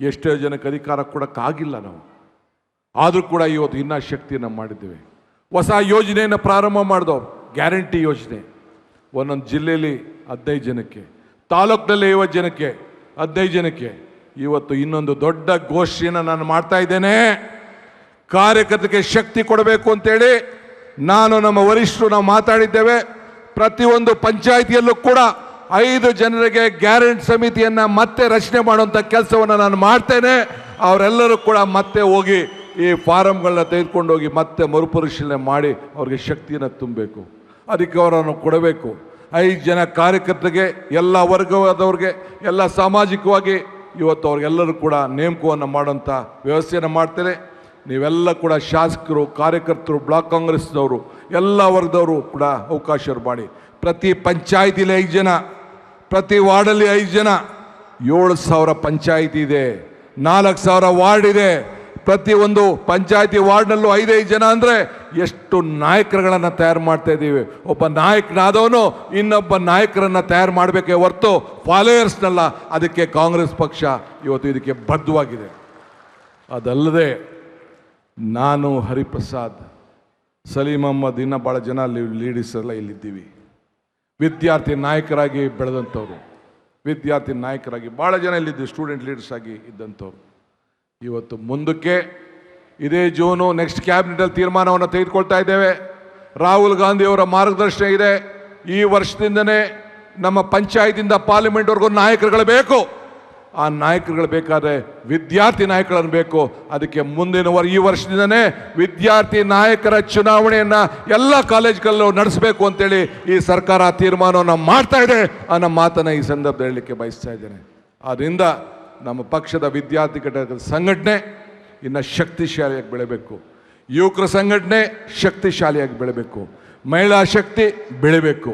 ಎಷ್ಟೋ ಜನಕ್ಕೆ ಅಧಿಕಾರ ಕೊಡೋಕ್ಕಾಗಿಲ್ಲ ನಾವು, ಆದರೂ ಕೂಡ ಇವತ್ತು ಇನ್ನೂ ಶಕ್ತಿಯನ್ನು ಮಾಡಿದ್ದೇವೆ. ಹೊಸ ಯೋಜನೆಯನ್ನು ಪ್ರಾರಂಭ ಮಾಡಿದವರು, ಗ್ಯಾರಂಟಿ ಯೋಜನೆ. ಒಂದೊಂದು ಜಿಲ್ಲೆಯಲ್ಲಿ 15 ಜನಕ್ಕೆ, ತಾಲೂಕಿನಲ್ಲಿ 50 ಜನಕ್ಕೆ, 15 ಜನಕ್ಕೆ. ಇವತ್ತು ಇನ್ನೊಂದು ದೊಡ್ಡ ಘೋಷಣೆಯನ್ನು ನಾನು ಮಾಡ್ತಾ ಇದ್ದೇನೆ. ಕಾರ್ಯಕರ್ತರಿಗೆ ಶಕ್ತಿ ಕೊಡಬೇಕು ಅಂತೇಳಿ ನಾನು, ನಮ್ಮ ವರಿಷ್ಠರು ನಾವು ಮಾತಾಡಿದ್ದೇವೆ. ಪ್ರತಿಯೊಂದು ಪಂಚಾಯಿತಿಯಲ್ಲೂ ಕೂಡ 5 ಜನರಿಗೆ ಗ್ಯಾರಂಟಿ ಸಮಿತಿಯನ್ನು ಮತ್ತೆ ರಚನೆ ಮಾಡುವಂಥ ಕೆಲಸವನ್ನು ನಾನು ಮಾಡ್ತೇನೆ. ಅವರೆಲ್ಲರೂ ಕೂಡ ಮತ್ತೆ ಹೋಗಿ ಈ ಫಾರಮ್ಗಳನ್ನ ತೆಗೆದುಕೊಂಡು ಹೋಗಿ ಮತ್ತೆ ಮರುಪರಿಶೀಲನೆ ಮಾಡಿ ಅವ್ರಿಗೆ ಶಕ್ತಿಯನ್ನು ತುಂಬಬೇಕು, ಅದಕ್ಕೆ ಅವರನ್ನು ಕೊಡಬೇಕು. 5 ಜನ ಕಾರ್ಯಕರ್ತರಿಗೆ, ಎಲ್ಲ ವರ್ಗವಾದವ್ರಿಗೆ, ಎಲ್ಲ ಸಾಮಾಜಿಕವಾಗಿ ಇವತ್ತು ಅವ್ರಿಗೆಲ್ಲರೂ ಕೂಡ ನೇಮಕವನ್ನು ಮಾಡೋಂಥ ವ್ಯವಸ್ಥೆಯನ್ನು ಮಾಡ್ತೇನೆ. ನೀವೆಲ್ಲ ಕೂಡ ಶಾಸಕರು, ಕಾರ್ಯಕರ್ತರು, ಬ್ಲಾಕ್ ಕಾಂಗ್ರೆಸ್ನವರು, ಎಲ್ಲ ವರ್ಗದವರು ಕೂಡ ಅವಕಾಶ ಮಾಡಿ. ಪ್ರತಿ ಪಂಚಾಯಿತಿಲಿ 5 ಜನ, ಪ್ರತಿ ವಾರ್ಡಲ್ಲಿ 5 ಜನ, 7,000 ಪಂಚಾಯಿತಿ ಇದೆ, 4,000 ವಾರ್ಡ್ ಇದೆ. ಪ್ರತಿಯೊಂದು ಪಂಚಾಯಿತಿ ವಾರ್ಡ್ನಲ್ಲೂ 5-5 ಜನ ಅಂದರೆ ಎಷ್ಟು ನಾಯಕರುಗಳನ್ನು ತಯಾರು ಮಾಡ್ತಾ ಇದ್ದೀವಿ. ಒಬ್ಬ ನಾಯಕನಾದವನು ಇನ್ನೊಬ್ಬ ನಾಯಕರನ್ನು ತಯಾರು ಮಾಡಬೇಕೇ ಹೊರತು ಫಾಲೋಯರ್ಸ್ನಲ್ಲ. ಅದಕ್ಕೆ ಕಾಂಗ್ರೆಸ್ ಪಕ್ಷ ಇವತ್ತು ಇದಕ್ಕೆ ಬದ್ಧವಾಗಿದೆ. ಅದಲ್ಲದೆ ನಾನು, ಹರಿಪ್ರಸಾದ್, ಸಲೀಂ ಅಹಮ್ಮದ್, ಇನ್ನೂ ಭಾಳ ಜನ ಲೀಡರ್ಸ್ ಎಲ್ಲ ಇಲ್ಲಿದ್ದೀವಿ. ವಿದ್ಯಾರ್ಥಿ ನಾಯಕರಾಗಿ ಬೆಳೆದಂಥವ್ರು, ವಿದ್ಯಾರ್ಥಿ ನಾಯಕರಾಗಿ ಭಾಳ ಜನ ಇಲ್ಲಿದ್ದೀವಿ, ಸ್ಟೂಡೆಂಟ್ ಲೀಡರ್ಸ್ ಆಗಿ ಇದ್ದಂಥವ್ರು. ಇವತ್ತು ಮುಂದಕ್ಕೆ ಇದೇ ಜೂನು ನೆಕ್ಸ್ಟ್ ಕ್ಯಾಬಿನೆಟಲ್ಲಿ ತೀರ್ಮಾನವನ್ನು ತೆಗೆದುಕೊಳ್ತಾ ಇದ್ದೇವೆ. ರಾಹುಲ್ ಗಾಂಧಿಯವರ ಮಾರ್ಗದರ್ಶನ ಇದೆ. ಈ ವರ್ಷದಿಂದನೇ ನಮ್ಮ ಪಂಚಾಯತಿಂದ ಪಾರ್ಲಿಮೆಂಟ್ವರೆಗೂ ನಾಯಕರುಗಳು ಬೇಕು. ಆ ನಾಯಕರುಗಳು ಬೇಕಾದರೆ ವಿದ್ಯಾರ್ಥಿ ನಾಯಕರನ್ನು ಬೇಕು. ಅದಕ್ಕೆ ಈ ವರ್ಷದಿಂದನೇ ವಿದ್ಯಾರ್ಥಿ ನಾಯಕರ ಚುನಾವಣೆಯನ್ನು ಎಲ್ಲ ಕಾಲೇಜ್ಗಳಲ್ಲೂ ನಡೆಸಬೇಕು ಅಂತೇಳಿ ಈ ಸರ್ಕಾರ ತೀರ್ಮಾನವನ್ನು ಮಾಡ್ತಾ ಇದೆ ಅನ್ನೋ ಮಾತನ್ನು ಈ ಸಂದರ್ಭದಲ್ಲಿ ಹೇಳಲಿಕ್ಕೆ ಬಯಸ್ತಾ ಇದ್ದೇನೆ. ಆದ್ದರಿಂದ ನಮ್ಮ ಪಕ್ಷದ ವಿದ್ಯಾರ್ಥಿ ಘಟಕದ ಸಂಘಟನೆ ಇನ್ನು ಶಕ್ತಿಶಾಲಿಯಾಗಿ ಬೆಳೆಯಬೇಕು. ಯುವಕರ ಸಂಘಟನೆ ಶಕ್ತಿಶಾಲಿಯಾಗಿ ಬೆಳೆಯಬೇಕು. ಮಹಿಳಾ ಶಕ್ತಿ ಬೆಳೆಯಬೇಕು.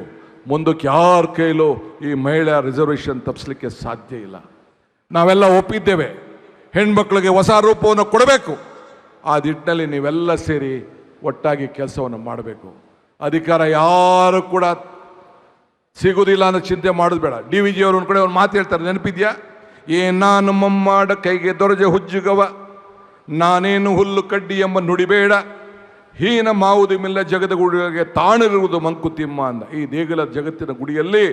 ಮುಂದಕ್ಕೆ ಯಾರ ಕೈಲೂ ಈ ಮಹಿಳಾ ರಿಸರ್ವೇಷನ್ ತಪ್ಪಿಸಲಿಕ್ಕೆ ಸಾಧ್ಯ ಇಲ್ಲ. ನಾವೆಲ್ಲ ಒಪ್ಪಿದ್ದೇವೆ, ಹೆಣ್ಮಕ್ಳಿಗೆ ಹೊಸ ರೂಪವನ್ನು ಕೊಡಬೇಕು. ಆ ನಿಟ್ಟಿನಲ್ಲಿ ನೀವೆಲ್ಲ ಸೇರಿ ಒಟ್ಟಾಗಿ ಕೆಲಸವನ್ನು ಮಾಡಬೇಕು. ಅಧಿಕಾರ ಯಾರು ಕೂಡ ಸಿಗುವುದಿಲ್ಲ ಅನ್ನೋ ಚಿಂತೆ ಮಾಡೋದು ಬೇಡ. DVG ಅವರು ಒಂದು ಕಡೆ ಒಂದು ಮಾತು ಹೇಳ್ತಾರೆ, ನೆನಪಿದ್ಯಾ? ನಾನು ಮಮ್ಮಾಡ ಕೈಗೆ ದೊರಜೆ ಹುಜ್ಜುಗವ, ನಾನೇನು ಹುಲ್ಲು ಕಡ್ಡಿ ಎಂಬ ನುಡಿಬೇಡ, ಹೀನ ಮಾವುದಿಮಿಲ್ಲ ಜಗದ ಗುಡಿಗಳಿಗೆ ತಾಣಿರುವುದು ಮಂಕುತಿಮ್ಮ ಅಂದ. ಈ ದೇಗುಲ ಜಗತ್ತಿನ ಗುಡಿಯಲ್ಲಿ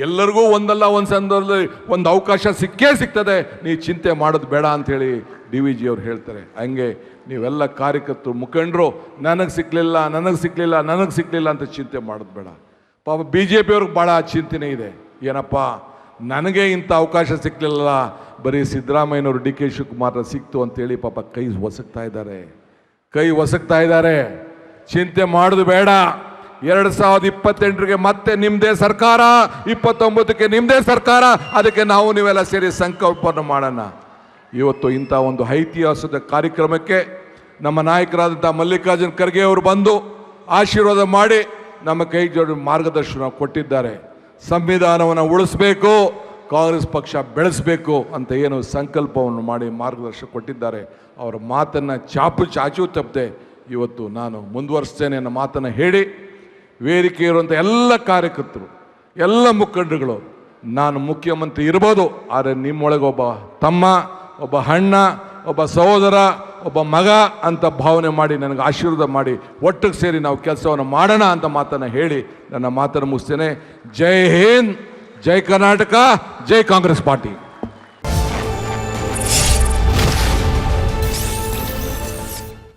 ಎಲ್ಲರಿಗೂ ಒಂದಲ್ಲ ಒಂದು ಸಂದರ್ಭದಲ್ಲಿ ಒಂದು ಅವಕಾಶ ಸಿಕ್ಕೇ ಸಿಗ್ತದೆ, ನೀ ಚಿಂತೆ ಮಾಡೋದು ಬೇಡ ಅಂಥೇಳಿ DVG ಅವರು ಹೇಳ್ತಾರೆ. ಹಂಗೆ ನೀವೆಲ್ಲ ಕಾರ್ಯಕರ್ತರು, ಮುಖಂಡರು ನನಗೆ ಸಿಕ್ಕಲಿಲ್ಲ ಅಂತ ಚಿಂತೆ ಮಾಡೋದು ಬೇಡ. ಪಾಪ BJP ಅವ್ರಿಗೆ ಭಾಳ ಚಿಂತನೆ ಇದೆ. ಏನಪ್ಪ, ನನಗೆ ಇಂಥ ಅವಕಾಶ ಸಿಕ್ಕಲಿಲ್ಲ, ಬರೀ ಸಿದ್ದರಾಮಯ್ಯನವರು DK ಶಿವಕುಮಾರ್ ಸಿಕ್ತು ಅಂತೇಳಿ ಪಾಪ ಕೈ ಒಸಕ್ತಾ ಇದ್ದಾರೆ. ಚಿಂತೆ ಮಾಡೋದು ಬೇಡ. 2028ಗೆ ಮತ್ತೆ ನಿಮ್ಮದೇ ಸರ್ಕಾರ, 29ಕ್ಕೆ ನಿಮ್ಮದೇ ಸರ್ಕಾರ. ಅದಕ್ಕೆ ನೀವೆಲ್ಲ ಸೇರಿ ಸಂಕಲ್ಪವನ್ನು ಮಾಡೋಣ. ಇವತ್ತು ಇಂಥ ಒಂದು ಐತಿಹಾಸಿಕ ಕಾರ್ಯಕ್ರಮಕ್ಕೆ ನಮ್ಮ ನಾಯಕರಾದಂಥ ಮಲ್ಲಿಕಾರ್ಜುನ್ ಖರ್ಗೆ ಅವರು ಬಂದು ಆಶೀರ್ವಾದ ಮಾಡಿ ನಮ್ಮ ಕೈ ಜೋಡಿ ಮಾರ್ಗದರ್ಶನ ಕೊಟ್ಟಿದ್ದಾರೆ. ಸಂವಿಧಾನವನ್ನು ಉಳಿಸಬೇಕು, ಕಾಂಗ್ರೆಸ್ ಪಕ್ಷ ಬೆಳೆಸಬೇಕು ಅಂತ ಏನು ಸಂಕಲ್ಪವನ್ನು ಮಾಡಿ ಮಾರ್ಗದರ್ಶನ ಕೊಟ್ಟಿದ್ದಾರೆ. ಅವರ ಮಾತನ್ನು ಚಾಚು ತಪ್ಪದೆ ಇವತ್ತು ನಾನು ಮುಂದುವರಿಸ್ತೇನೆ ಅನ್ನೋ ಮಾತನ್ನು ಹೇಳಿ, ವೇದಿಕೆ ಇರುವಂಥ ಎಲ್ಲ ಕಾರ್ಯಕರ್ತರು, ಎಲ್ಲ ಮುಖಂಡರುಗಳು, ನಾನು ಮುಖ್ಯಮಂತ್ರಿ ಇರ್ಬೋದು, ಆದರೆ ನಿಮ್ಮೊಳಗೆ ಒಬ್ಬ ತಮ್ಮ, ಒಬ್ಬ ಅಣ್ಣ, ಒಬ್ಬ ಸಹೋದರ, ಒಬ್ಬ ಮಗ ಅಂತ ಭಾವನೆ ಮಾಡಿ ನನಗೆ ಆಶೀರ್ವಾದ ಮಾಡಿ ಒಟ್ಟಿಗೆ ಸೇರಿ ನಾವು ಕೆಲಸವನ್ನು ಮಾಡೋಣ ಅಂತ ಮಾತನ್ನು ಹೇಳಿ ನನ್ನ ಮಾತನ್ನು ಮುಗಿಸ್ತೇನೆ. ಜೈ ಹಿಂದ್, ಜೈ ಕರ್ನಾಟಕ, ಜೈ ಕಾಂಗ್ರೆಸ್ ಪಾರ್ಟಿ.